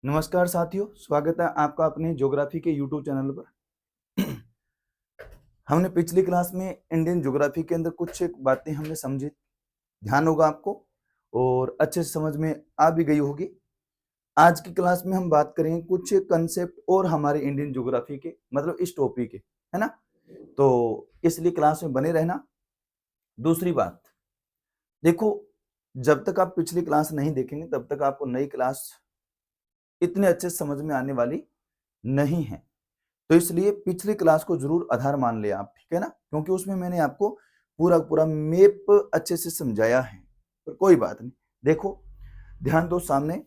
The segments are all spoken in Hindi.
नमस्कार साथियों, स्वागत है आपका अपने ज्योग्राफी के यूट्यूब चैनल पर। हमने पिछली क्लास में इंडियन ज्योग्राफी के अंदर कुछ एक बातें हमने समझी, ध्यान होगा आपको और अच्छे से समझ में आ भी गई होगी। आज की क्लास में हम बात करेंगे कुछ कंसेप्ट और हमारे इंडियन ज्योग्राफी के, मतलब इस टॉपिक के, है ना। तो इसलिए क्लास में बने रहना। दूसरी बात, देखो, जब तक आप पिछली क्लास नहीं देखेंगे तब तक आपको नई क्लास इतने अच्छे से समझ में आने वाली नहीं है। तो इसलिए पिछली क्लास को जरूर आधार मान ले आप, ठीक है ना, क्योंकि उसमें मैंने आपको पूरा पूरा मैप अच्छे से समझाया है। पर कोई बात नहीं, देखो, ध्यान दो सामने।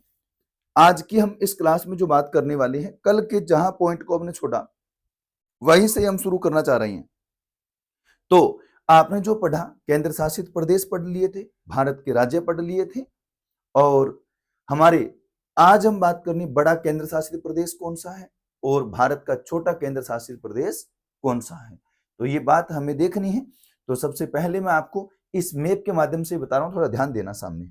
आज की हम इस क्लास में जो बात करने वाले हैं, कल के जहां पॉइंट को हमने छोड़ा वहीं से हम शुरू करना चाह रहे हैं। तो आपने जो पढ़ा, केंद्र शासित प्रदेश पढ़ लिए थे, भारत के राज्य पढ़ लिए थे, और हमारे आज हम बात करनी बड़ा केंद्र शासित प्रदेश कौन सा है और भारत का छोटा केंद्र शासित प्रदेश कौन सा है। तो ये बात हमें देखनी है। तो सबसे पहले मैं आपको इस मैप के माध्यम से बता रहा हूं, थोड़ा ध्यान देना सामने।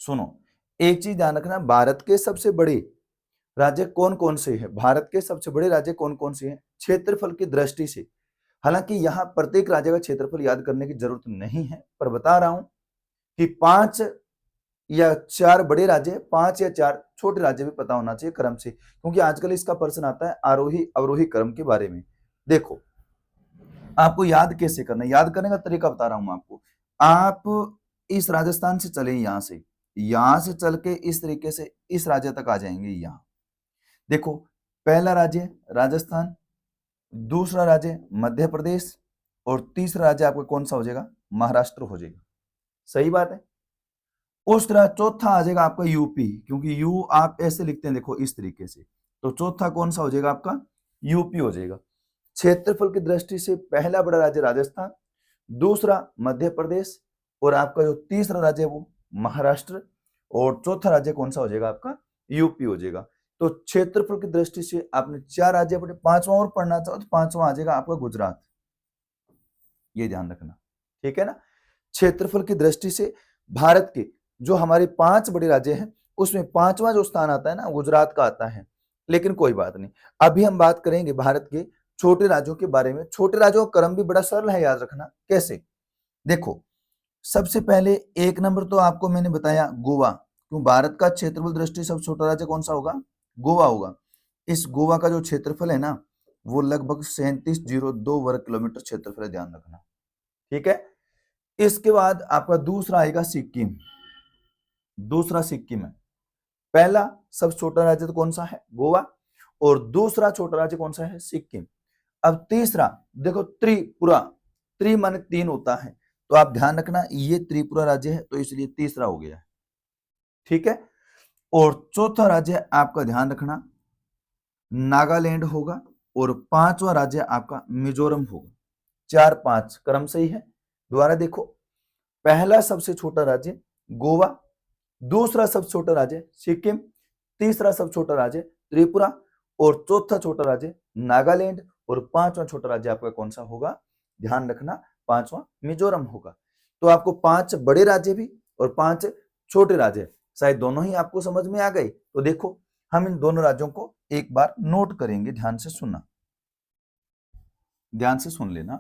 सुनो, एक चीज ध्यान रखना, भारत के सबसे बड़े राज्य कौन कौन से हैं। भारत के सबसे बड़े राज्य कौन कौन से हैं क्षेत्रफल की दृष्टि से। हालांकि यहाँ प्रत्येक राज्य का क्षेत्रफल याद करने की जरूरत नहीं है, पर बता रहा हूं कि 5 या 4 बड़े राज्य, 5 या 4 छोटे राज्य भी पता होना चाहिए क्रम से, क्योंकि आजकल इसका प्रश्न आता है आरोही अवरोही क्रम के बारे में। देखो, आपको याद कैसे करना है, याद करने का तरीका बता रहा हूं आपको। आप इस राजस्थान से चले, यहां से चल के इस तरीके से इस राज्य तक आ जाएंगे। यहां देखो, पहला राज्य राजस्थान, दूसरा राज्य मध्य प्रदेश, और तीसरा राज्य आपका कौन सा हो जाएगा, महाराष्ट्र हो जाएगा। सही बात है। उस तरह चौथा आ जाएगा आपका यूपी, क्योंकि यू आप ऐसे लिखते हैं, देखो इस तरीके से। तो चौथा कौन सा हो जाएगा आपका, यूपी हो जाएगा। क्षेत्रफल की दृष्टि से पहला बड़ा राज्य राजस्थान, दूसरा मध्य प्रदेश, और आपका जो तीसरा राज्य है वो महाराष्ट्र, और चौथा राज्य कौन सा हो जाएगा आपका, यूपी हो जाएगा। तो क्षेत्रफल की दृष्टि से आपने 4 राज्य पढ़े, 5वां और पढ़ना चाहो तो 5वां आ जाएगा आपका गुजरात। ये ध्यान रखना, ठीक है ना। क्षेत्रफल की दृष्टि से भारत के जो हमारे 5 बड़े राज्य हैं उसमें 5वां जो स्थान आता है ना, गुजरात का आता है। लेकिन कोई बात नहीं, अभी हम बात करेंगे भारत के छोटे राज्यों के बारे में। छोटे राज्यों का क्रम भी बड़ा सरल है, याद रखना कैसे। देखो, सबसे पहले 1 नंबर तो आपको मैंने बताया गोवा, क्यों भारत का क्षेत्रफल दृष्टि सबसे छोटा राज्य कौन सा होगा, गोवा होगा। इस गोवा का जो क्षेत्रफल है ना, वो लगभग 3702 वर्ग किलोमीटर क्षेत्रफल है, ध्यान रखना, ठीक है। इसके बाद आपका दूसरा आएगा सिक्किम। दूसरा सिक्किम है। पहला सबसे छोटा राज्य तो कौन सा है, गोवा, और दूसरा छोटा राज्य कौन सा है, सिक्किम। अब तीसरा देखो, त्रिपुरा, त्रि माने 3 होता है, तो आप ध्यान रखना ये त्रिपुरा राज्य है, तो इसलिए तीसरा हो गया, ठीक है। और चौथा राज्य आपका ध्यान रखना नागालैंड होगा, और 5वां राज्य आपका मिजोरम होगा। 4 5 क्रम सही है। दोबारा देखो, पहला सबसे छोटा राज्य गोवा, दूसरा सबसे छोटा राज्य सिक्किम, तीसरा सबसे छोटा राज्य त्रिपुरा, और चौथा छोटा राज्य नागालैंड, और 5वां छोटा राज्य आपका कौन सा होगा, ध्यान रखना 5वां मिजोरम होगा। तो आपको 5 बड़े राज्य भी और 5 छोटे राज्य, शायद दोनों ही आपको समझ में आ गए। तो देखो, हम इन दोनों राज्यों को एक बार नोट करेंगे, ध्यान से सुनना, ध्यान से सुन लेना।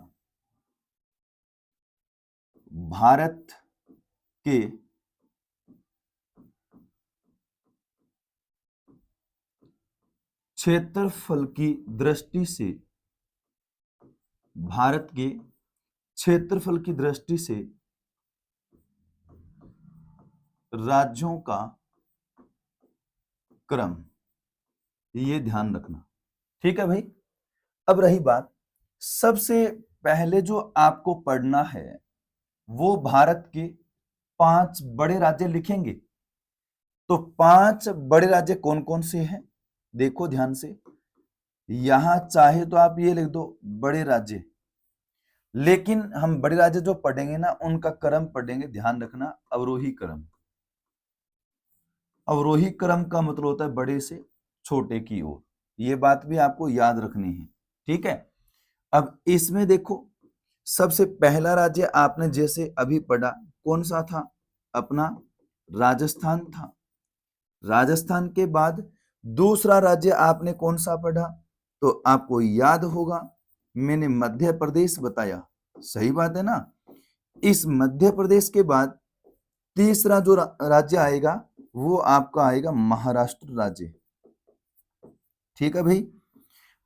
भारत के क्षेत्रफल की दृष्टि से, भारत के क्षेत्रफल की दृष्टि से राज्यों का क्रम, ये ध्यान रखना, ठीक है भाई। अब रही बात, सबसे पहले जो आपको पढ़ना है वो भारत के 5 बड़े राज्य लिखेंगे। तो 5 बड़े राज्य कौन कौन से हैं, देखो ध्यान से। यहां चाहे तो आप ये लिख दो बड़े राज्य, लेकिन हम बड़े राज्य जो पढ़ेंगे ना उनका क्रम पढ़ेंगे, ध्यान रखना अवरोही क्रम। अवरोही क्रम का मतलब होता है बड़े से छोटे की ओर, ये बात भी आपको याद रखनी है, ठीक है। अब इसमें देखो, सबसे पहला राज्य आपने जैसे अभी पढ़ा कौन सा था? अपना राजस्थान था। राजस्थान के बाद दूसरा राज्य आपने कौन सा पढ़ा? तो आपको याद होगा मैंने मध्य प्रदेश बताया, सही बात है ना। इस मध्य प्रदेश के बाद तीसरा जो राज्य आएगा वो आपका आएगा महाराष्ट्र राज्य। ठीक है भाई।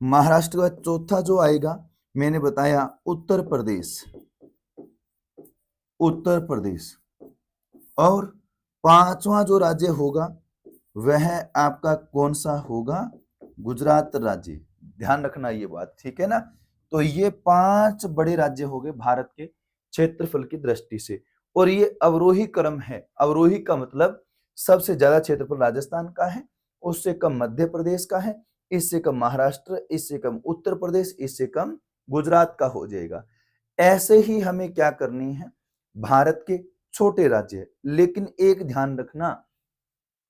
महाराष्ट्र का चौथा जो आएगा मैंने बताया उत्तर प्रदेश, उत्तर प्रदेश। और पांचवा जो राज्य होगा वह आपका कौन सा होगा? गुजरात राज्य। ध्यान रखना ये बात, ठीक है ना। तो ये 5 बड़े राज्य हो गए भारत के क्षेत्रफल की दृष्टि से, और ये अवरोही क्रम है। अवरोही का मतलब सबसे ज्यादा क्षेत्रफल राजस्थान का है, उससे कम मध्य प्रदेश का है, इससे कम महाराष्ट्र, इससे कम उत्तर प्रदेश, इससे कम गुजरात का हो जाएगा। ऐसे ही हमें क्या करनी है, भारत के छोटे राज्य। लेकिन एक ध्यान रखना,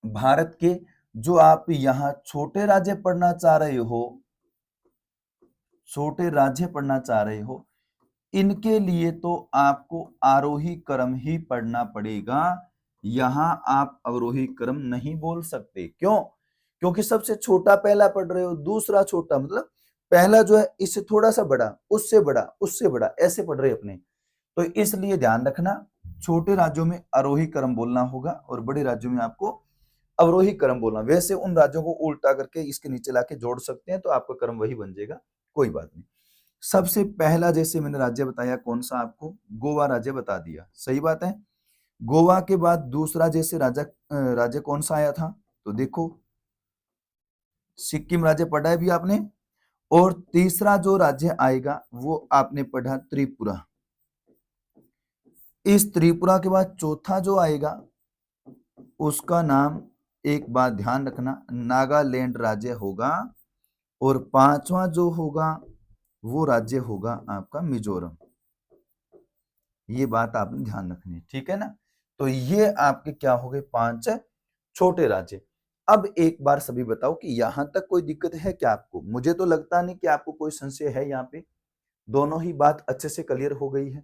भारत के जो आप यहाँ छोटे राज्य पढ़ना चाह रहे हो, छोटे राज्य पढ़ना चाह रहे हो, इनके लिए तो आपको आरोही क्रम ही पढ़ना पड़ेगा। यहां आप अवरोही क्रम नहीं बोल सकते। क्यों? क्योंकि सबसे छोटा पहला पढ़ रहे हो, दूसरा छोटा, मतलब पहला जो है इससे थोड़ा सा बड़ा, उससे बड़ा, उससे बड़ा, ऐसे पढ़ रहे अपने। तो इसलिए ध्यान रखना, छोटे राज्यों में आरोही क्रम बोलना होगा और बड़े राज्यों में आपको अवरोही क्रम बोलना। वैसे उन राज्यों को उल्टा करके इसके नीचे लाके जोड़ सकते हैं तो आपका क्रम वही बन जाएगा, कोई बात नहीं। सबसे पहला जैसे मैंने राज्य बताया कौन सा आपको, गोवा राज्य बता दिया, सही बात है। गोवा के बाद दूसरा जैसे राज्य कौन सा आया था? तो देखो सिक्किम राज्य पढ़ा है भी आपने। और तीसरा जो राज्य आएगा वो आपने पढ़ा त्रिपुरा। इस त्रिपुरा के बाद चौथा जो आएगा उसका नाम, एक बात ध्यान रखना, नागालैंड राज्य होगा। और पांचवा जो होगा वो राज्य होगा आपका मिजोरम। ये बात आपने ध्यान रखनी है, ठीक है ना। तो ये आपके क्या हो गए? 5 छोटे राज्य। अब एक बार सभी बताओ कि यहां तक कोई दिक्कत है क्या आपको? मुझे तो लगता नहीं कि आपको कोई संशय है यहाँ पे, दोनों ही बात अच्छे से क्लियर हो गई है।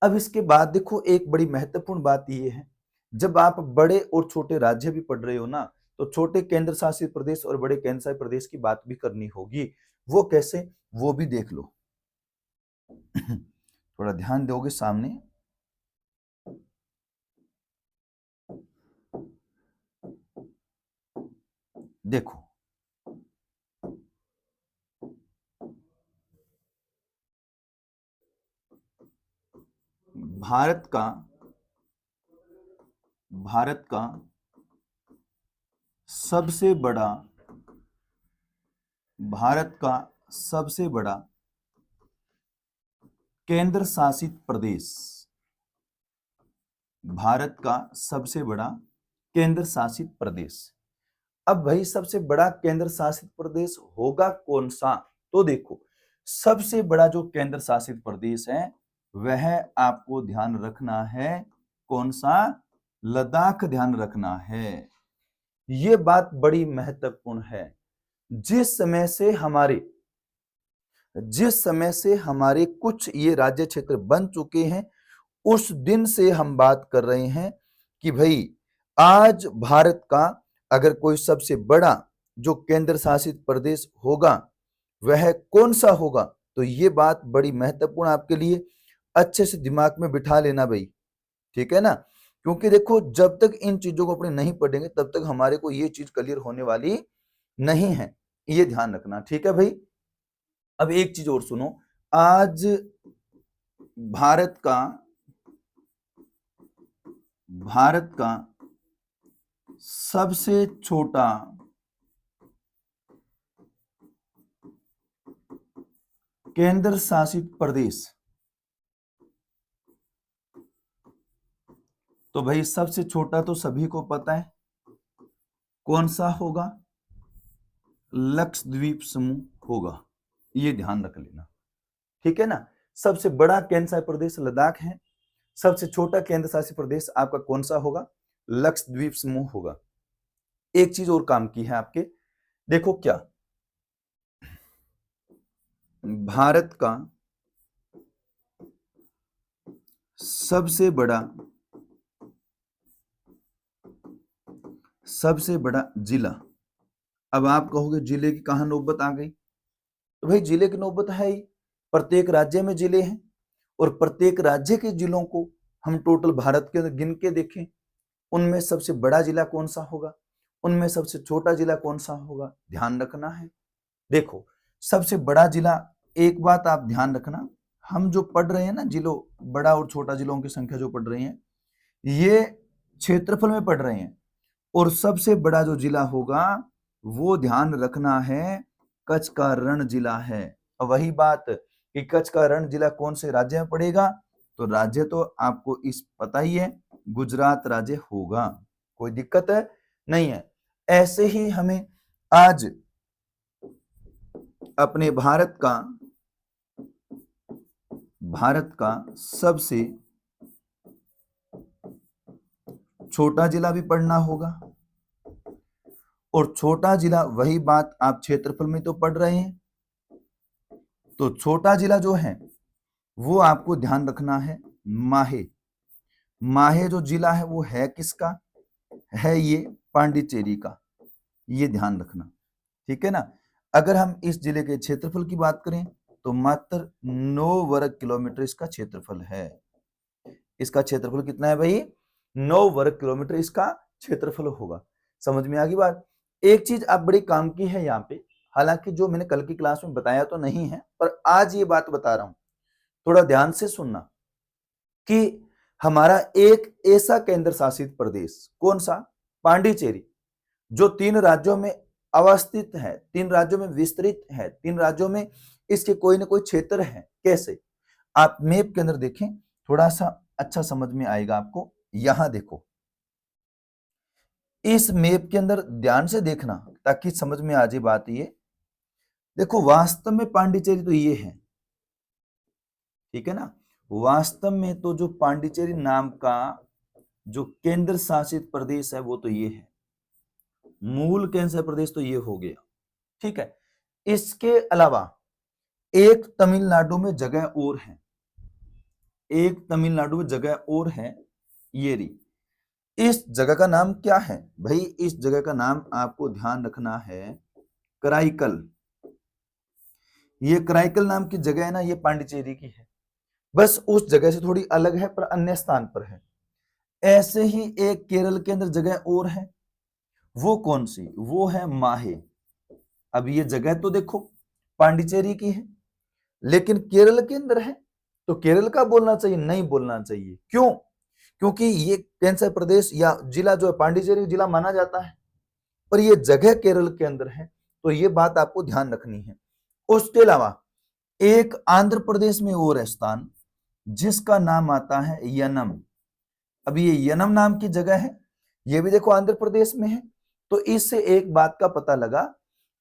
अब इसके बाद देखो एक बड़ी महत्वपूर्ण बात ये है, जब आप बड़े और छोटे राज्य भी पढ़ रहे हो ना, तो छोटे केंद्र शासित प्रदेश और बड़े केंद्र शासित प्रदेश की बात भी करनी होगी। वो कैसे, वो भी देख लो। थोड़ा ध्यान दोगे सामने। देखो भारत का सबसे बड़ा भारत का सबसे बड़ा केंद्र शासित प्रदेश, भारत का सबसे बड़ा केंद्र शासित प्रदेश। अब भाई सबसे बड़ा केंद्र शासित प्रदेश होगा कौन सा? तो देखो सबसे बड़ा जो केंद्र शासित प्रदेश है वह आपको ध्यान रखना है, कौन सा? लद्दाख ध्यान रखना है। ये बात बड़ी महत्वपूर्ण है। जिस समय से हमारे कुछ ये राज्य क्षेत्र बन चुके हैं, उस दिन से हम बात कर रहे हैं कि भाई आज भारत का अगर कोई सबसे बड़ा जो केंद्र शासित प्रदेश होगा वह कौन सा होगा। तो ये बात बड़ी महत्वपूर्ण आपके लिए, अच्छे से दिमाग में बिठा लेना भाई, ठीक है ना। क्योंकि देखो जब तक इन चीजों को अपने नहीं पढ़ेंगे तब तक हमारे को ये चीज क्लियर होने वाली नहीं है, ये ध्यान रखना, ठीक है भाई। अब एक चीज और सुनो, आज भारत का सबसे छोटा केंद्र शासित प्रदेश, तो भाई सबसे छोटा तो सभी को पता है कौन सा होगा? लक्षद्वीप समूह होगा, ये ध्यान रख लेना, ठीक है ना। सबसे बड़ा केंद्र शासित प्रदेश लद्दाख है, सबसे छोटा केंद्र शासित प्रदेश आपका कौन सा होगा? लक्षद्वीप समूह होगा। एक चीज और काम की है आपके, देखो क्या, भारत का सबसे बड़ा जिला। अब आप कहोगे जिले की कहां नौबत आ गई? तो भाई जिले की नौबत है ही, प्रत्येक राज्य में जिले हैं और प्रत्येक राज्य के जिलों को हम टोटल भारत के अंदर गिन के देखें, उनमें सबसे बड़ा जिला कौन सा होगा, उनमें सबसे छोटा जिला कौन सा होगा, ध्यान रखना है। देखो सबसे बड़ा जिला, एक बात आप ध्यान रखना, हम जो पढ़ रहे हैं ना जिलों, बड़ा और छोटा जिलों की संख्या जो पढ़ रहे हैं, ये क्षेत्रफल में पढ़ रहे हैं, और सबसे बड़ा जो जिला होगा वो ध्यान रखना है कच्छ का रण जिला है। वही बात कि कच्छ का रण जिला कौन से राज्य में पड़ेगा, तो राज्य तो आपको इस पता ही है, गुजरात राज्य होगा, कोई दिक्कत है नहीं है। ऐसे ही हमें आज अपने भारत का सबसे छोटा जिला भी पढ़ना होगा, और छोटा जिला, वही बात आप क्षेत्रफल में तो पढ़ रहे हैं, तो छोटा जिला जो है वो आपको ध्यान रखना है माहे। माहे जो जिला है वो है किसका, है ये पांडिचेरी का, ये ध्यान रखना, ठीक है ना। अगर हम इस जिले के क्षेत्रफल की बात करें तो मात्र 9 वर्ग किलोमीटर इसका क्षेत्रफल है। इसका क्षेत्रफल कितना है भाई, 9 वर्ग किलोमीटर इसका क्षेत्रफल होगा। समझ में आ गई बात। एक चीज अब बड़ी काम की है यहाँ पे, हालांकि जो मैंने कल की क्लास में बताया तो नहीं है, पर आज ये बात बता रहा हूं, थोड़ा ध्यान से सुनना, कि हमारा एक ऐसा केंद्र शासित प्रदेश, कौन सा, पांडिचेरी, जो 3 राज्यों में अवस्थित है, 3 राज्यों में विस्तृत है, 3 राज्यों में इसके कोई ना कोई क्षेत्र है। कैसे, आप मैप के अंदर देखें, थोड़ा सा अच्छा समझ में आएगा आपको। यहां देखो, इस मैप के अंदर ध्यान से देखना ताकि समझ में आ जाए बात। ये देखो, वास्तव में पांडिचेरी तो ये है, ठीक है ना, वास्तव में तो जो पांडिचेरी नाम का जो केंद्र शासित प्रदेश है वो तो ये है, मूल केंद्र प्रदेश तो ये हो गया, ठीक है। इसके अलावा एक तमिलनाडु में जगह और है, एक तमिलनाडु में जगह और है, ये रही। इस जगह का नाम क्या है भाई, इस जगह का नाम आपको ध्यान रखना है कराईकल। ये कराईकल नाम की जगह है ना, ये पांडिचेरी की है, बस उस जगह से थोड़ी अलग है पर अन्य स्थान पर है। ऐसे ही एक केरल के अंदर जगह और है, वो कौन सी, वो है माहे। अब ये जगह तो देखो पांडिचेरी की है, लेकिन केरल के अंदर है, तो केरल का बोलना चाहिए, नहीं बोलना चाहिए। क्यों, क्योंकि ये कैंसर प्रदेश या जिला जो है पांडिचेरी जिला माना जाता है, पर ये जगह केरल के अंदर है, तो ये बात आपको ध्यान रखनी है। उसके अलावा एक आंध्र प्रदेश में और है स्थान, जिसका नाम आता है यनम। अब ये यनम नाम की जगह है, ये भी देखो आंध्र प्रदेश में है। तो इससे एक बात का पता लगा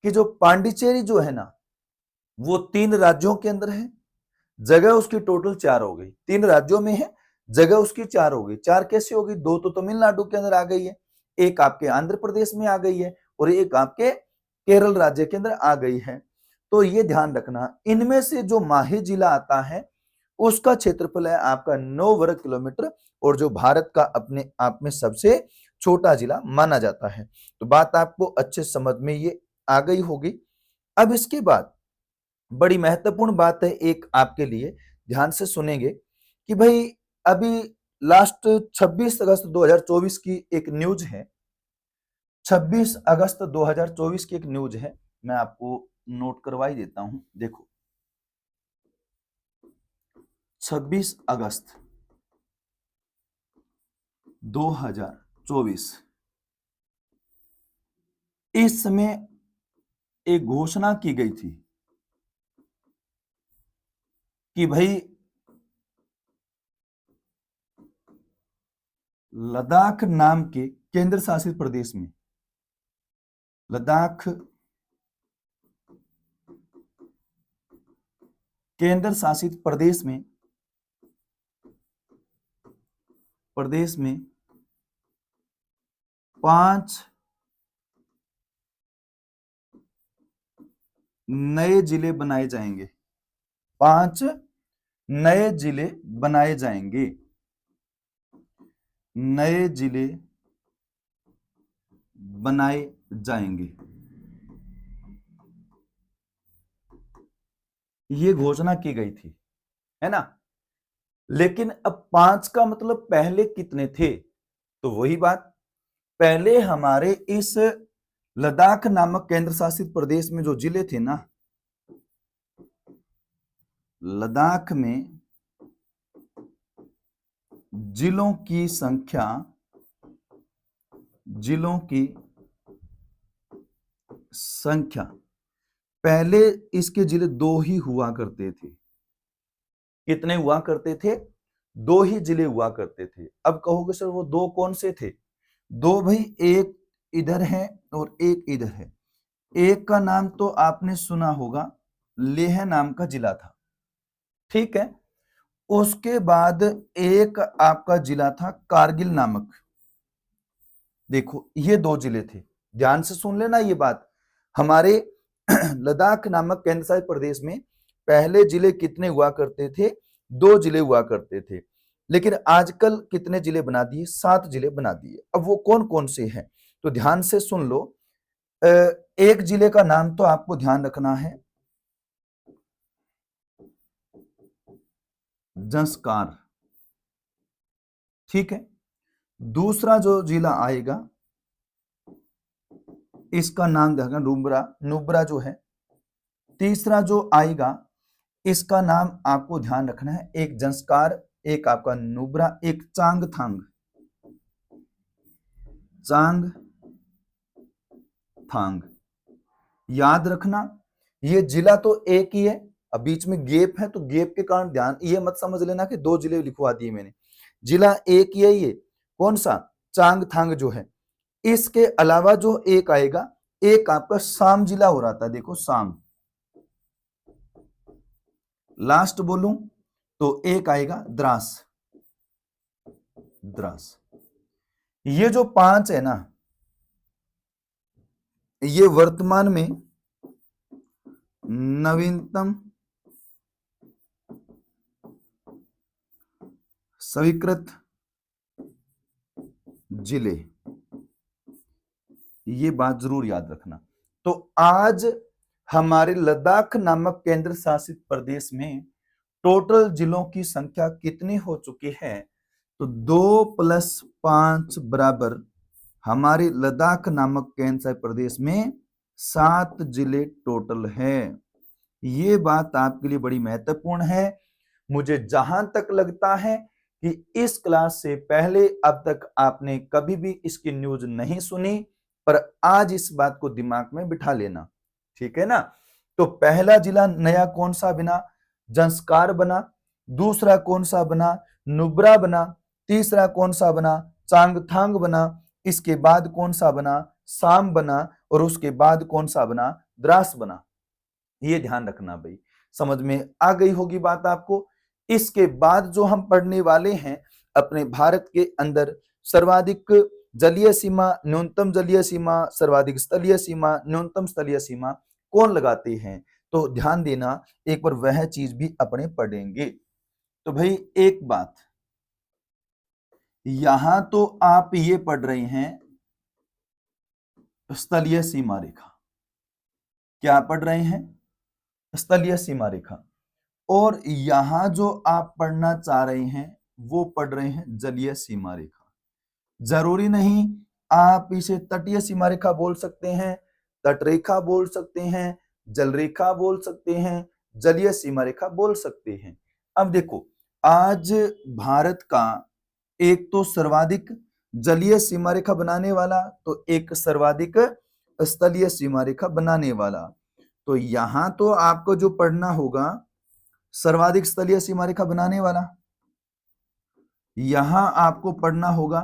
कि जो पांडिचेरी जो है ना, वो 3 राज्यों के अंदर है, जगह उसकी टोटल 4 हो गई, 3 राज्यों में है, जगह उसकी 4 हो गई। 4 कैसे होगी, 2 तो तमिलनाडु के अंदर आ गई है, एक आपके आंध्र प्रदेश में आ गई है, और एक आपके केरल राज्य के अंदर आ गई है। तो ये ध्यान रखना, इनमें से जो माही जिला आता है उसका क्षेत्रफल है आपका 9 वर्ग किलोमीटर, और जो भारत का अपने आप में सबसे छोटा जिला माना जाता है। तो बात आपको अच्छे समझ में ये आ गई होगी। अब इसके बाद बड़ी महत्वपूर्ण बात है एक आपके लिए, ध्यान से सुनेंगे, कि भाई अभी लास्ट 26 अगस्त 2024 की एक न्यूज है, 26 अगस्त 2024 की एक न्यूज है, मैं आपको नोट करवाई देता हूं। देखो 26 अगस्त 2024, इस समय एक घोषणा की गई थी कि भाई लद्दाख नाम के केंद्र शासित प्रदेश में, लद्दाख केंद्र शासित प्रदेश में 5 नए जिले बनाए जाएंगे, 5 नए जिले बनाए जाएंगे। नए जिले बनाए जाएंगे। ये घोषणा की गई थी, है ना। लेकिन अब 5 का मतलब पहले कितने थे? तो वही बात, पहले हमारे इस लद्दाख नामक केंद्र शासित प्रदेश में जो जिले थे ना, लद्दाख में जिलों की संख्या, जिलों की संख्या, पहले इसके जिले 2 ही हुआ करते थे। कितने हुआ करते थे? 2 ही जिले हुआ करते थे। अब कहोगे सर वो 2 कौन से थे? 2 भाई, एक इधर है और एक इधर है। एक का नाम तो आपने सुना होगा, लेह नाम का जिला था, ठीक है। उसके बाद एक आपका जिला था कारगिल नामक। देखो ये 2 जिले थे, ध्यान से सुन लेना ये बात। हमारे लद्दाख नामक केंद्र शासित प्रदेश में पहले जिले कितने हुआ करते थे? 2 जिले हुआ करते थे। लेकिन आजकल कितने जिले बना दिए? 7 जिले बना दिए। अब वो कौन कौन से हैं? तो ध्यान से सुन लो। एक जिले का नाम तो आपको ध्यान रखना है, जंस्कार, ठीक है। दूसरा जो जिला आएगा इसका नाम देखना, नुब्रा, नुब्रा जो है। तीसरा जो आएगा इसका नाम आपको ध्यान रखना है, एक जंस्कार, एक आपका नुब्रा, एक चांगथांग, चांगथांग। याद रखना, ये जिला तो एक ही है, अब बीच में गैप है तो गैप के कारण ध्यान ये मत समझ लेना कि 2 जिले लिखवा दिए मैंने। जिला एक ही है ये, कौन सा? चांगथांग जो है। इसके अलावा जो एक आएगा, एक आपका साम जिला हो रहा था, देखो साम, लास्ट बोलूं तो एक आएगा द्रास, द्रास। ये जो 5 है ना, ये वर्तमान में नवीनतम स्वीकृत जिले, ये बात जरूर याद रखना। तो आज हमारे लद्दाख नामक केंद्र शासित प्रदेश में टोटल जिलों की संख्या कितनी हो चुकी है? तो 2 + 5 बराबर हमारे लद्दाख नामक केंद्र शासित प्रदेश में 7 जिले टोटल है। ये बात आपके लिए बड़ी महत्वपूर्ण है। मुझे जहां तक लगता है कि इस क्लास से पहले अब तक आपने कभी भी इसकी न्यूज नहीं सुनी, पर आज इस बात को दिमाग में बिठा लेना, ठीक है ना। तो पहला जिला नया कौन सा बना? जंस्कार बना। दूसरा कौन सा बना? नुब्रा बना। तीसरा कौन सा बना? चांगथांग बना। इसके बाद कौन सा बना? साम बना। और उसके बाद कौन सा बना? द्रास बना। ये ध्यान रखना भाई, समझ में आ गई होगी बात आपको। इसके बाद जो हम पढ़ने वाले हैं, अपने भारत के अंदर सर्वाधिक जलीय सीमा, न्यूनतम जलीय सीमा, सर्वाधिक स्थलीय सीमा, न्यूनतम स्थलीय सीमा कौन लगाते हैं, तो ध्यान देना, एक बार वह चीज भी अपने पढ़ेंगे। तो भाई एक बात, यहां तो आप ये पढ़ रहे हैं स्थलीय सीमा रेखा, क्या पढ़ रहे हैं? स्थलीय सीमा रेखा। और यहां जो आप पढ़ना चाह रहे हैं वो पढ़ रहे हैं जलीय सीमा रेखा। जरूरी नहीं आप इसे तटीय सीमा रेखा बोल सकते हैं, तटरेखा बोल सकते हैं, जल रेखा बोल सकते हैं, जलीय सीमा रेखा बोल सकते हैं। अब देखो, आज भारत का एक तो सर्वाधिक जलीय सीमा रेखा बनाने वाला, तो एक सर्वाधिक स्थलीय सीमा रेखा बनाने वाला। तो यहां तो आपको जो पढ़ना होगा सर्वाधिक स्थलीय सीमा रेखा बनाने वाला, यहां आपको पढ़ना होगा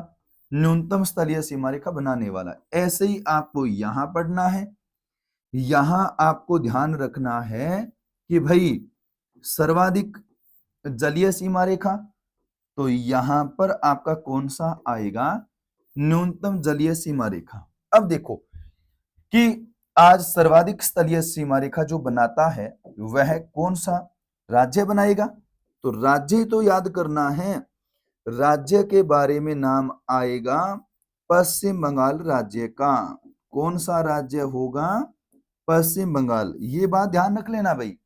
न्यूनतम स्थलीय सीमा रेखा बनाने वाला। ऐसे ही आपको यहां पढ़ना है। यहां आपको ध्यान रखना है कि भाई सर्वाधिक जलीय सीमा रेखा, तो यहां पर आपका कौन सा आएगा? न्यूनतम जलीय सीमा रेखा। अब देखो कि आज सर्वाधिक स्थलीय सीमा रेखा जो बनाता है वह कौन सा राज्य बनाएगा? तो राज्य तो याद करना है, राज्य के बारे में नाम आएगा पश्चिम बंगाल राज्य का। कौन सा राज्य होगा? पश्चिम बंगाल। ये बात ध्यान रख लेना भाई।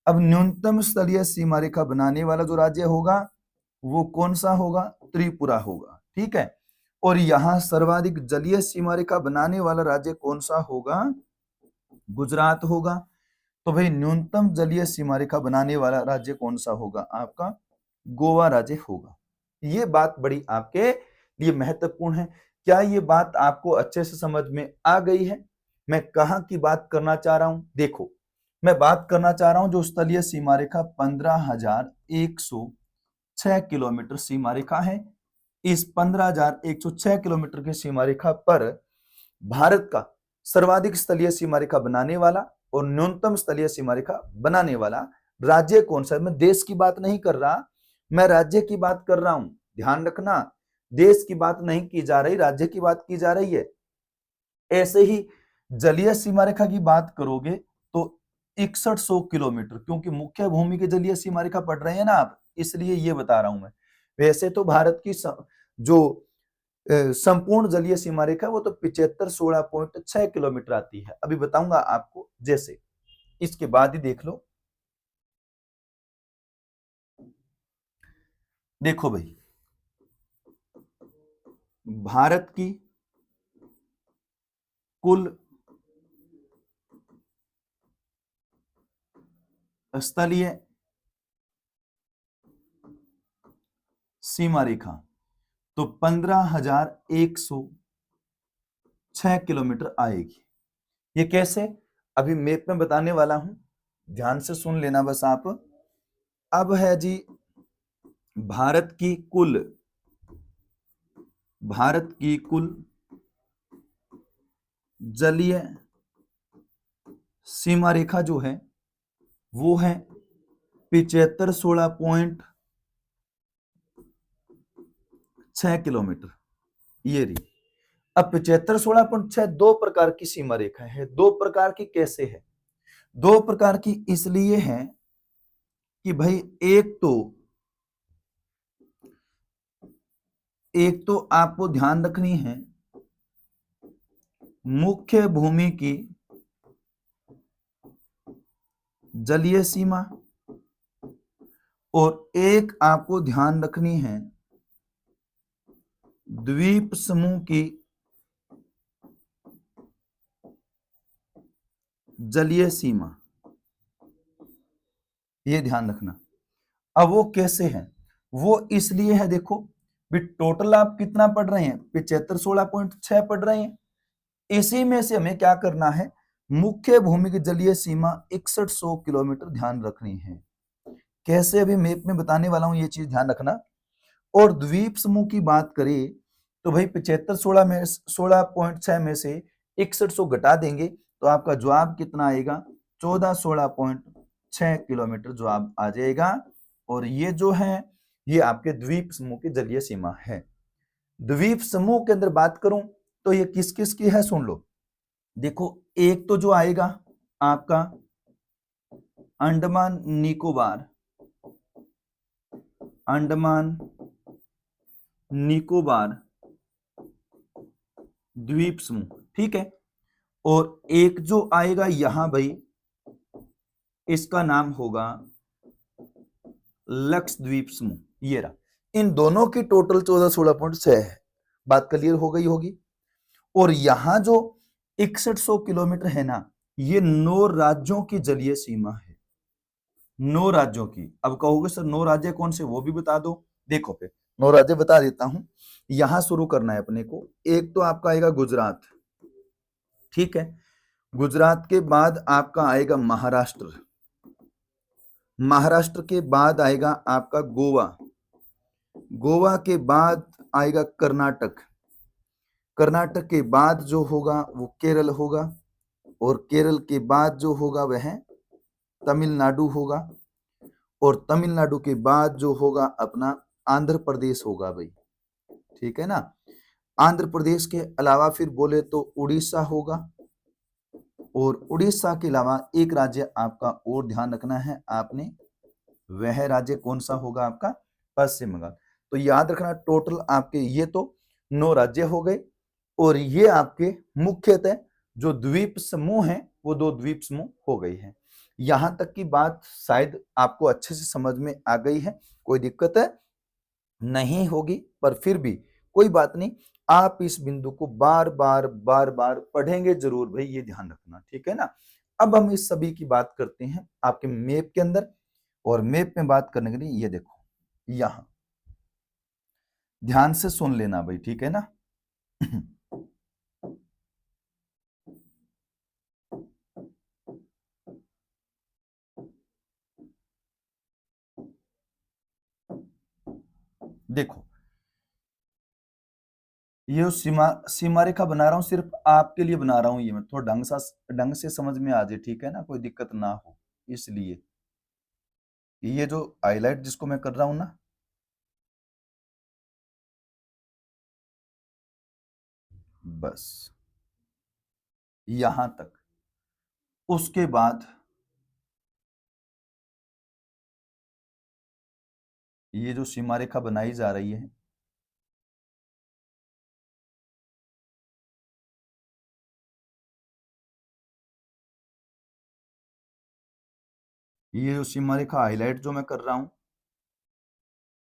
अब न्यूनतम स्तरीय सीमा रेखा बनाने वाला जो राज्य होगा वो कौन सा होगा? त्रिपुरा होगा। ठीक है। और यहां सर्वाधिक जलीय सीमा रेखा बनाने वाला राज्य कौन सा होगा? गुजरात होगा। तो भाई न्यूनतम जलीय सीमा रेखा बनाने वाला राज्य कौन सा होगा? आपका गोवा राज्य होगा। ये बात बड़ी आपके लिए महत्वपूर्ण है। क्या ये बात आपको अच्छे से समझ में आ गई है? मैं कहां की बात करना चाह रहा हूं? देखो, मैं बात करना चाह रहा हूं जो स्थलीय सीमा रेखा 15,106 किलोमीटर सीमा रेखा है। इस 15,106 किलोमीटर की सीमा रेखा पर भारत का सर्वाधिक स्थलीय सीमा रेखा बनाने वाला और न्यूनतम स्थलीय सीमा रेखा बनाने वाला राज्य कौन सा है? मैं देश की बात नहीं कर रहा, मैं राज्य की बात कर रहा हूं। ध्यान रखना, देश की बात नहीं की जा रही, राज्य की बात की जा रही है। ऐसे ही जलीय सीमा रेखा की बात करोगे तो 6100 किलोमीटर, क्योंकि मुख्य भूमि के जलीय सीमा रेखा पढ़ रहे हैं ना आप, इसलिए ये बता रहा हूं मैं। वैसे तो भारत की जो संपूर्ण जलीय सीमा रेखा वो तो 7516.6 किलोमीटर आती है। अभी बताऊंगा आपको। जैसे इसके बाद ही देख लो। देखो भाई, भारत की कुल स्थलीय सीमा रेखा तो 15,106 किलोमीटर आएगी। ये कैसे? अभी मैप में बताने वाला हूं, ध्यान से सुन लेना बस आप। अब है जी भारत की कुल जलीय सीमा रेखा जो है वो है 7516.6 किलोमीटर। ये रही। अब 7516.6 दो प्रकार की सीमा रेखा है। दो प्रकार की कैसे है? दो प्रकार की इसलिए है कि भाई एक तो आपको ध्यान रखनी है मुख्य भूमि की जलीय सीमा, और एक आपको ध्यान रखनी है द्वीप समूह की जलीय सीमा। ये ध्यान रखना। अब वो कैसे है? वो इसलिए है, देखो भी टोटल आप कितना पढ़ रहे हैं? 7516.6 पढ़ रहे हैं। इसी में से हमें क्या करना है? मुख्य भूमि की जलीय सीमा 6100 किलोमीटर ध्यान रखनी है। कैसे? अभी मैप में बताने वाला हूं, ये चीज ध्यान रखना। और द्वीप समूह की बात करें तो भाई 7516 में से 6100 घटा देंगे तो आपका जवाब कितना आएगा? 1416.6 किलोमीटर जवाब आ जाएगा। और ये जो है ये आपके द्वीप समूह की जलीय सीमा है। द्वीप समूह के अंदर बात करूं तो ये किस किस की है सुन लो। देखो, एक तो जो आएगा आपका अंडमान निकोबार द्वीप समूह, ठीक है। और एक जो आएगा यहां भाई, इसका नाम होगा लक्षद्वीप समूह। ये रहा। इन दोनों की टोटल 1416.6 है। बात क्लियर हो गई होगी। और यहां जो 6100 किलोमीटर है ना, ये 9 राज्यों की जलीय सीमा है। 9 राज्यों की। अब कहोगे सर 9 राज्य कौन से, वो भी बता दो। देखो फिर 9 राज्य बता देता हूं। यहां शुरू करना है अपने को। एक तो आपका आएगा गुजरात, ठीक है। गुजरात के बाद आपका आएगा महाराष्ट्र। महाराष्ट्र के बाद आएगा आपका गोवा। गोवा के बाद आएगा कर्नाटक। कर्नाटक के बाद जो होगा वो केरल होगा। और केरल के बाद जो होगा वह तमिलनाडु होगा। और तमिलनाडु के बाद जो होगा अपना आंध्र प्रदेश होगा भाई, ठीक है ना। आंध्र प्रदेश के अलावा फिर बोले तो उड़ीसा होगा। और उड़ीसा के अलावा एक राज्य आपका और ध्यान रखना है आपने, वह राज्य कौन सा होगा? आपका पश्चिम बंगाल। तो याद रखना टोटल आपके ये तो 9 राज्य हो गए और ये आपके मुख्यतः जो द्वीप समूह हैं वो 2 द्वीप समूह हो गए हैं। यहां तक की बात शायद आपको अच्छे से समझ में आ गई है, कोई दिक्कत है नहीं होगी, पर फिर भी कोई बात नहीं, आप इस बिंदु को बार बार पढ़ेंगे जरूर भाई, ये ध्यान रखना, ठीक है ना। अब हम इस सभी की बात करते हैं आपके मैप के अंदर, और मैप में बात करने के लिए ये देखो यहां ध्यान से सुन लेना भाई, ठीक है ना। देखो ये सीमा रेखा बना रहा हूं, सिर्फ आपके लिए बना रहा हूं, ये मैं थोड़ा ढंग से समझ में आ जाए, ठीक है ना, कोई दिक्कत ना हो, इसलिए ये जो हाईलाइट जिसको मैं कर रहा हूं ना, बस यहां तक, उसके बाद ये जो सीमा रेखा बनाई जा रही है, ये जो सीमा रेखा हाईलाइट जो मैं कर रहा हूं,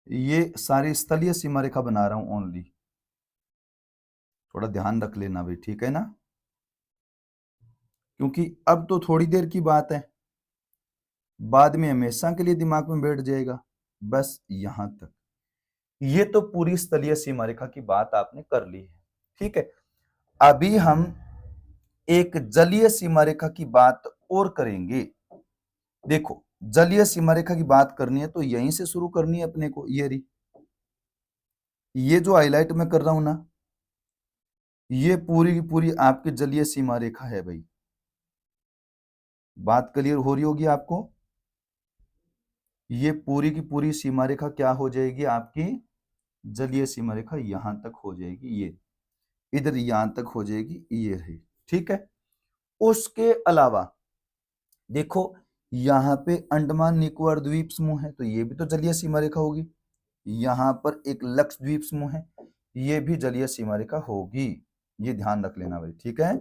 ये सारी स्थलीय सीमा रेखा बना रहा हूं ओनली, थोड़ा ध्यान रख लेना भाई, ठीक है ना, क्योंकि अब तो थोड़ी देर की बात है, बाद में हमेशा के लिए दिमाग में बैठ जाएगा। बस यहां तक, ये तो पूरी स्थलीय सीमा रेखा की बात आपने कर ली है, ठीक है। अभी हम एक जलीय सीमा रेखा की बात और करेंगे। देखो जलीय सीमा रेखा की बात करनी है तो यहीं से शुरू करनी है अपने को, ये रही, ये जो हाईलाइट मैं कर रहा हूं ना, ये पूरी की पूरी आपकी जलीय सीमा रेखा है भाई, बात क्लियर हो रही होगी आपको। ये पूरी की पूरी सीमा रेखा क्या हो जाएगी आपकी, जलीय सीमा रेखा यहां तक हो जाएगी, ये इधर यहां तक हो जाएगी, ये रही, ठीक है। उसके अलावा देखो यहाँ पे अंडमान निकोबार द्वीप समूह है, तो ये भी तो जलीय सीमा रेखा होगी। यहाँ पर एक लक्षद्वीप समूह है, ये भी जलीय सीमा रेखा होगी, ये ध्यान रख लेना भाई, ठीक है।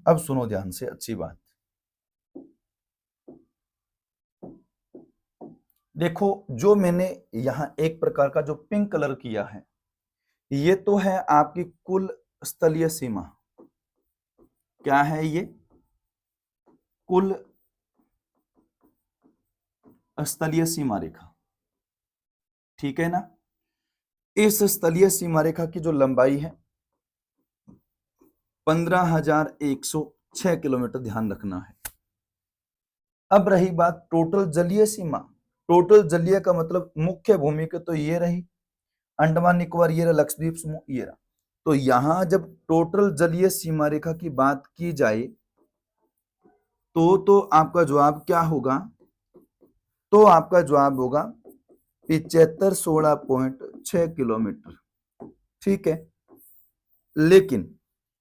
अब सुनो ध्यान से अच्छी बात, देखो जो मैंने यहां एक प्रकार का जो पिंक कलर किया है, ये तो है आपकी कुल स्थलीय सीमा, क्या है ये, कुल स्थलीय सीमा रेखा, ठीक है ना। इस स्थलीय सीमा रेखा की जो लंबाई है 15,106 किलोमीटर, ध्यान रखना है। अब रही बात टोटल जलीय सीमा, टोटल जलीय का मतलब मुख्य भूमि के तो ये रही अंडमान निकोबार, ये रहा लक्षद्वीप समूह, ये रहा, तो यहां जब टोटल जलीय सीमा रेखा की बात की जाए तो आपका जवाब क्या होगा, तो आपका जवाब होगा 7516.6 किलोमीटर, ठीक है। लेकिन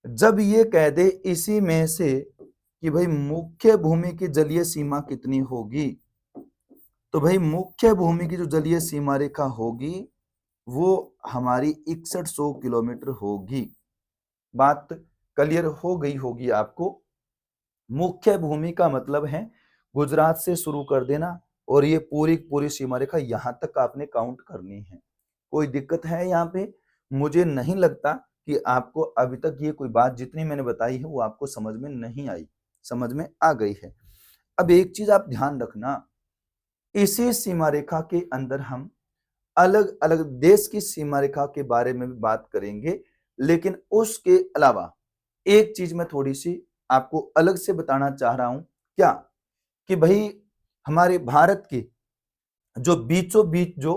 जब ये कह दे इसी में से कि भाई मुख्य भूमि की जलीय सीमा कितनी होगी, तो भाई मुख्य भूमि की जो जलीय सीमा रेखा होगी वो हमारी 6100 किलोमीटर होगी, बात क्लियर हो गई होगी आपको। मुख्य भूमि का मतलब है गुजरात से शुरू कर देना और ये पूरी पूरी सीमा रेखा यहां तक आपने काउंट करनी है, कोई दिक्कत है यहाँ पे, मुझे नहीं लगता कि आपको अभी तक ये कोई बात जितनी मैंने बताई है वो आपको समझ में नहीं आई, समझ में आ गई है। अब एक चीज आप ध्यान रखना, इसी सीमा रेखा के अंदर हम अलग अलग देश की सीमा रेखा के बारे में भी बात करेंगे, लेकिन उसके अलावा एक चीज मैं थोड़ी सी आपको अलग से बताना चाह रहा हूं, क्या कि भाई हमारे भारत के जो बीचों बीच जो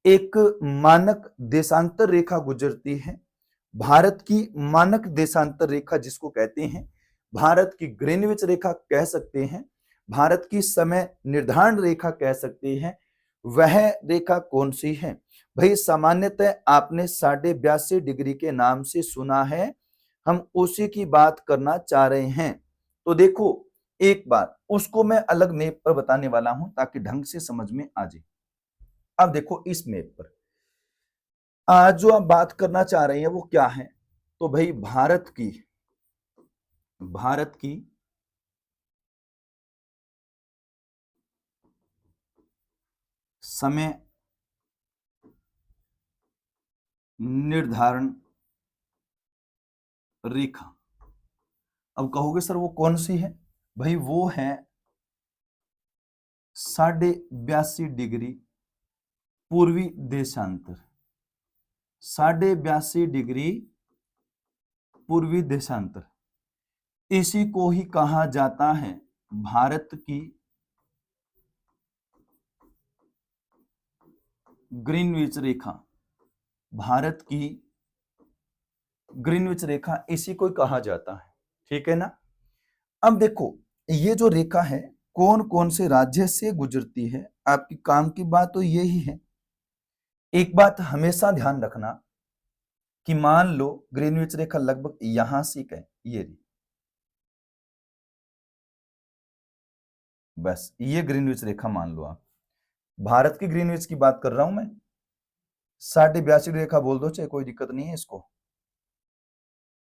एक मानक देशांतर रेखा गुजरती है, भारत की मानक देशांतर रेखा जिसको कहते हैं, भारत की ग्रीनविच रेखा कह सकते हैं, भारत की समय निर्धारण रेखा कह सकते हैं, वह रेखा कौन सी है भाई। सामान्यतः आपने 82.5 डिग्री के नाम से सुना है, हम उसी की बात करना चाह रहे हैं। तो देखो एक बार उसको मैं अलग मैप पर बताने वाला हूं ताकि ढंग से समझ में आ जाए। अब देखो इस मैप पर आज जो आप बात करना चाह रहे हैं वो क्या है, तो भाई भारत की समय निर्धारण रेखा। अब कहोगे सर वो कौन सी है, भाई वो है 82.5 डिग्री पूर्वी देशांतर। 82.5 डिग्री पूर्वी देशांतर, इसी को ही कहा जाता है भारत की ग्रीनविच रेखा। भारत की ग्रीनविच रेखा इसी को ही कहा जाता है, ठीक है ना। अब देखो ये जो रेखा है कौन कौन से राज्य से गुजरती है, आपकी काम की बात तो यही है। एक बात हमेशा ध्यान रखना कि मान लो ग्रीनविच रेखा लगभग यहां से कहे ये रही, बस ये ग्रीनविच रेखा मान लो आप। भारत की ग्रीनविच की बात कर रहा हूं मैं, 82.5 रेखा बोल दो चाहे, कोई दिक्कत नहीं है इसको,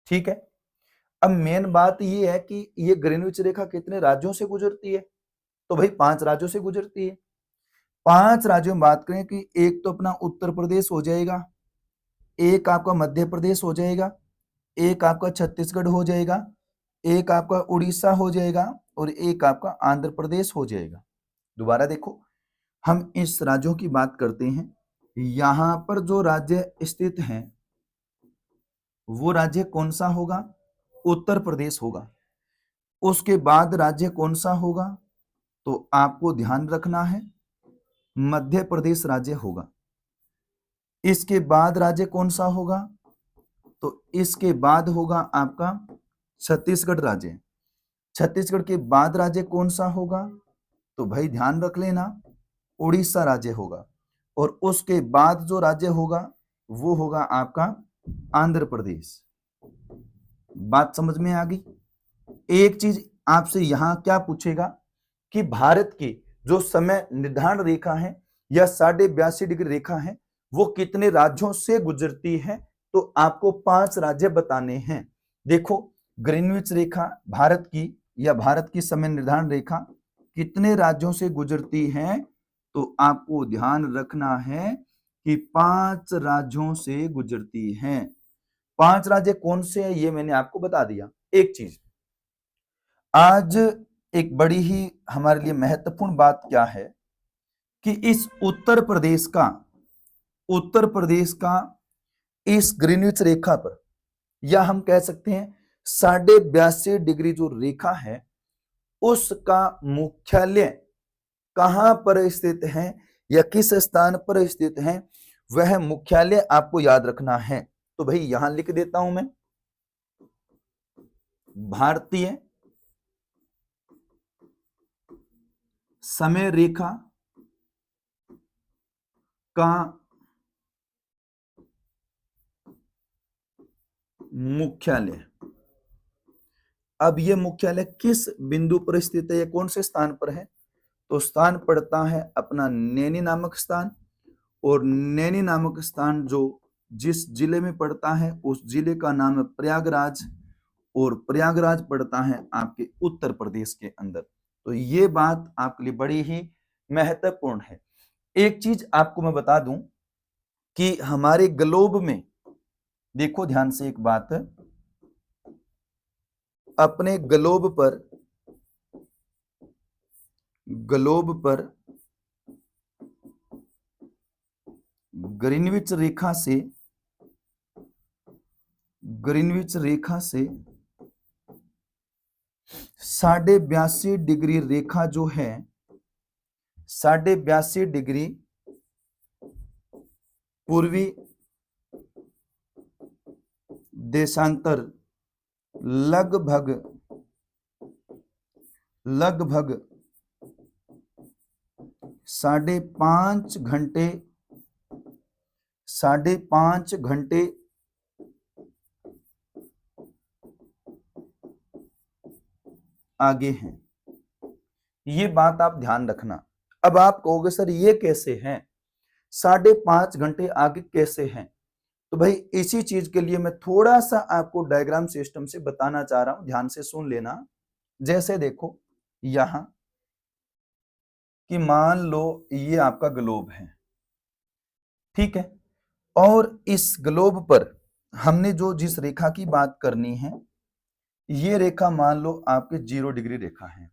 ठीक है। अब मेन बात ये है कि ये ग्रीनविच रेखा कितने राज्यों से गुजरती है, तो भाई 5 राज्यों से गुजरती है। 5 राज्यों में बात करें कि एक तो अपना उत्तर प्रदेश हो जाएगा, एक आपका मध्य प्रदेश हो जाएगा, एक आपका छत्तीसगढ़ हो जाएगा, एक आपका उड़ीसा हो जाएगा और एक आपका आंध्र प्रदेश हो जाएगा। दोबारा देखो हम इस राज्यों की बात करते हैं, यहां पर जो राज्य स्थित हैं वो राज्य कौन सा होगा, उत्तर प्रदेश होगा। उसके बाद राज्य कौन सा होगा, तो आपको ध्यान रखना है मध्य प्रदेश राज्य होगा। इसके बाद राज्य कौन सा होगा, तो इसके बाद होगा आपका छत्तीसगढ़ राज्य। छत्तीसगढ़ के बाद राज्य कौन सा होगा, तो भाई ध्यान रख लेना उड़ीसा राज्य होगा। और उसके बाद जो राज्य होगा वो होगा आपका आंध्र प्रदेश। बात समझ में आ गई। एक चीज आपसे यहां क्या पूछेगा कि भारत की जो समय निर्धारण रेखा है या 82.5 डिग्री रेखा है वो कितने राज्यों से गुजरती है, तो आपको 5 राज्य बताने हैं। देखो ग्रीनविच रेखा भारत की या भारत की समय निर्धारण रेखा कितने राज्यों से गुजरती है, तो आपको ध्यान रखना है कि 5 राज्यों से गुजरती है। 5 राज्य कौन से हैं ये मैंने आपको बता दिया। एक चीज आज एक बड़ी ही हमारे लिए महत्वपूर्ण बात क्या है कि इस उत्तर प्रदेश का इस ग्रीनविच रेखा पर, या हम कह सकते हैं 82.5 डिग्री जो रेखा है उसका मुख्यालय कहां पर स्थित है या किस स्थान पर स्थित है, वह मुख्यालय आपको याद रखना है। तो भाई यहां लिख देता हूं मैं, भारतीय समय रेखा का मुख्यालय। अब यह मुख्यालय किस बिंदु पर स्थित है या कौन से स्थान पर है, तो स्थान पड़ता है अपना नैनी नामक स्थान। और नैनी नामक स्थान जो जिस जिले में पड़ता है उस जिले का नाम है प्रयागराज, और प्रयागराज पड़ता है आपके उत्तर प्रदेश के अंदर। तो ये बात आपके लिए बड़ी ही महत्वपूर्ण है। एक चीज आपको मैं बता दूं कि हमारे ग्लोब में, देखो ध्यान से एक बात, अपने ग्लोब पर ग्रीनविच रेखा से 82.5 डिग्री रेखा जो है, 82.5 डिग्री पूर्वी देशांतर लगभग 5.5 घंटे 5.5 घंटे आगे हैं। ये बात आप ध्यान रखना। अब आप कहोगे सर ये कैसे हैं, 5.5 घंटे आगे कैसे हैं? तो भाई इसी चीज के लिए मैं थोड़ा सा आपको डायग्राम सिस्टम से बताना चाह रहा हूं, ध्यान से सुन लेना। जैसे देखो यहां कि मान लो ये आपका ग्लोब है, ठीक है, और इस ग्लोब पर हमने जो जिस रेखा की बात करनी है, ये रेखा मान लो आपके 0 डिग्री रेखा है।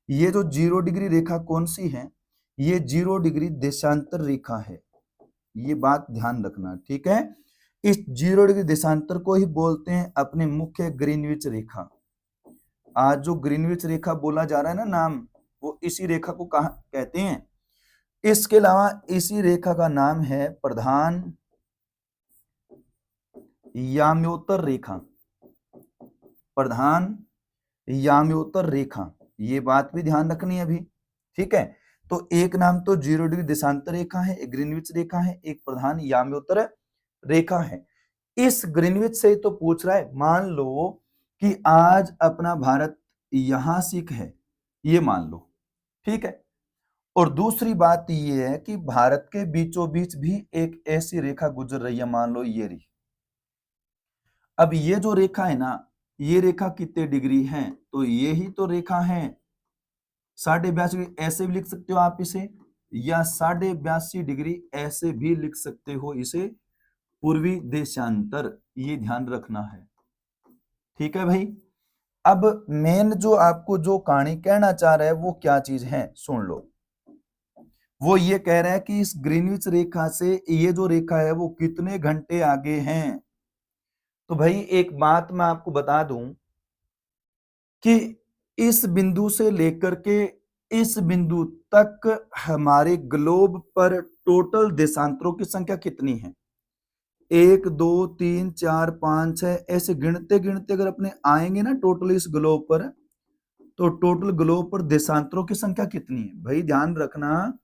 ये जो 0 डिग्री रेखा कौन सी है? ये 0 डिग्री देशांतर रेखा है। ये बात ध्यान रखना, ठीक है। इस 0 डिग्री देशांतर को ही बोलते हैं अपने मुख्य ग्रीनविच रेखा। आज जो ग्रीनविच रेखा बोला जा रहा है ना नाम, वो इसी रेखा को कहा कहते हैं। इसके अलावा इसी रेखा का नाम है प्रधान याम्योत्तर रेखा। प्रधान याम्योत्तर रेखा, ये बात भी ध्यान रखनी है अभी, ठीक है। तो एक नाम तो 0 डिग्री देशांतर रेखा है, एक ग्रीनविच रेखा है, एक प्रधान याम्योत्तर रेखा है। इस ग्रीनविच से तो पूछ रहा है, मान लो कि आज अपना भारत यहां स्थित है, ये मान लो, ठीक है। और दूसरी बात ये है कि भारत के बीचों बीच भी एक ऐसी रेखा गुजर रही है, मान लो ये रही। अब ये जो रेखा है ना, ये रेखा कितने डिग्री है? तो ये ही तो रेखा है 82.5 ऐसे भी लिख सकते हो आप इसे, या 82.5 डिग्री ऐसे भी लिख सकते हो इसे, पूर्वी देशांतर, ये ध्यान रखना है, ठीक है भाई। अब मेन जो आपको जो कहानी कहना चाह रहा है वो क्या चीज है, सुन लो। वो ये कह रहा है कि इस ग्रीनविच रेखा से ये जो रेखा है वो कितने घंटे आगे हैं। तो भाई एक बात मैं आपको बता दूं कि इस बिंदु से लेकर के इस बिंदु तक हमारे ग्लोब पर टोटल देशांतरों की संख्या कितनी है? 1 2 3 4 5 6 ऐसे गिनते गिनते अगर अपने आएंगे ना टोटल इस ग्लोब पर, तो टोटल ग्लोब पर देशांतरों की संख्या कितनी है? भाई ध्यान रखना,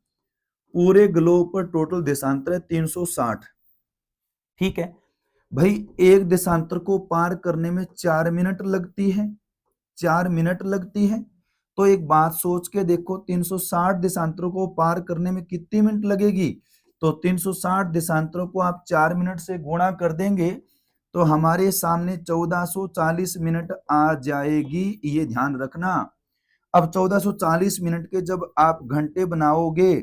पूरे ग्लोब पर टोटल देशांतर है 360, ठीक है भाई। एक देशांतर को पार करने में 4 मिनट लगती है, 4 मिनट लगती है। तो एक बात सोच के देखो, 360 देशांतरों को पार करने में कितनी मिनट लगेगी? तो 360 देशांतरों को आप 4 मिनट से गुणा कर देंगे तो हमारे सामने 1440 मिनट आ जाएगी, ये ध्यान रखना। अब 1440 मिनट के जब आप घंटे बनाओगे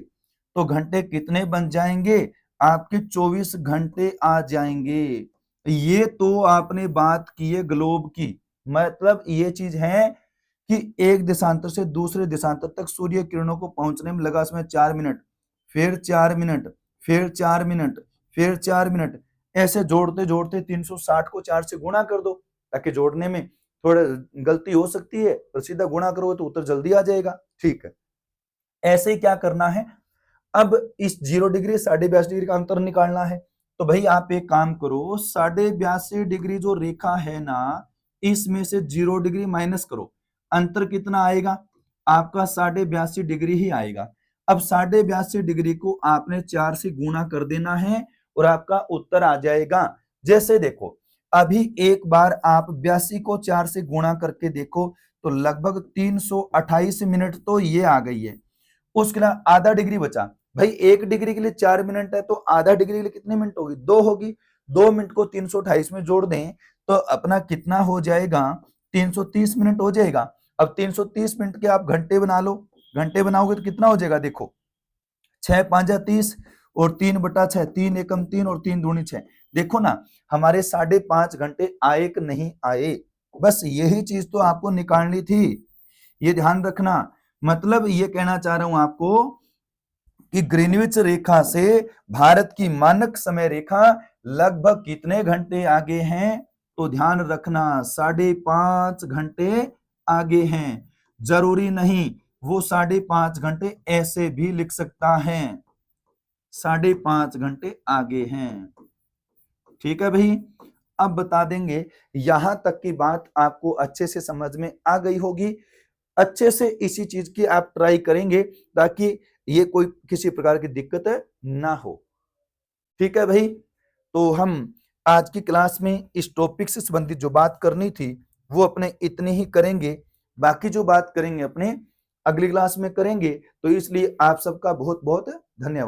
तो घंटे कितने बन जाएंगे? आपके 24 घंटे आ जाएंगे। ये तो आपने बात की है ग्लोब की, मतलब ये चीज है कि एक देशांतर से दूसरे देशांतर तक सूर्य किरणों को पहुंचने में लगा समय 4 मिनट, फिर 4 मिनट, फिर 4 मिनट, फिर 4 मिनट, ऐसे जोड़ते जोड़ते 360 को 4 से गुणा कर दो, ताकि जोड़ने में थोड़ा गलती हो सकती है, पर सीधा गुणा करोगे तो उत्तर जल्दी आ जाएगा, ठीक है। ऐसे ही क्या करना है, अब इस 0 डिग्री 82.5 डिग्री का अंतर निकालना है। तो भाई आप एक काम करो, 82.5 डिग्री जो रेखा है ना, इसमें से 0 डिग्री माइनस करो, अंतर कितना आएगा? आपका 82.5 डिग्री ही आएगा। अब 82.5 डिग्री को आपने 4 से गुणा कर देना है और आपका उत्तर आ जाएगा। जैसे देखो अभी एक बार आप 82 को 4 से गुणा करके देखो तो लगभग 328 मिनट तो ये आ गई है। उसके लिए आधा डिग्री बचा। भाई 1 डिग्री के लिए 4 मिनट है तो आधा डिग्री के लिए कितने मिनट होगी? 2 होगी। 2 मिनट को 328 में जोड़ दें तो अपना कितना हो जाएगा? 330 मिनट हो जाएगा। अब 330 मिनट के आप घंटे बना लो, घंटे बनाओगे तो कितना हो जाएगा? देखो 6 5 30 और 3/6, 3 एकम 3 और 3 दूनी 6। देखो ना हमारे 5.5 घंटे आए कि नहीं आए? बस यही चीज तो आपको निकालनी थी, ये ध्यान रखना। मतलब ये कहना चाह रहा हूं आपको कि ग्रीनविच रेखा से भारत की मानक समय रेखा लगभग कितने घंटे आगे हैं? तो ध्यान रखना 5.5 घंटे आगे हैं। जरूरी नहीं वो 5.5 घंटे ऐसे भी लिख सकता है, 5.5 घंटे आगे हैं, ठीक है भाई। अब बता देंगे, यहां तक की बात आपको अच्छे से समझ में आ गई होगी। अच्छे से इसी चीज की आप ट्राई करेंगे ताकि ये कोई किसी प्रकार की दिक्कत ना हो, ठीक है भाई। तो हम आज की क्लास में इस टॉपिक से संबंधित जो बात करनी थी वो अपने इतने ही करेंगे। बाकी जो बात करेंगे अपने अगली क्लास में करेंगे। तो इसलिए आप सबका बहुत बहुत धन्यवाद।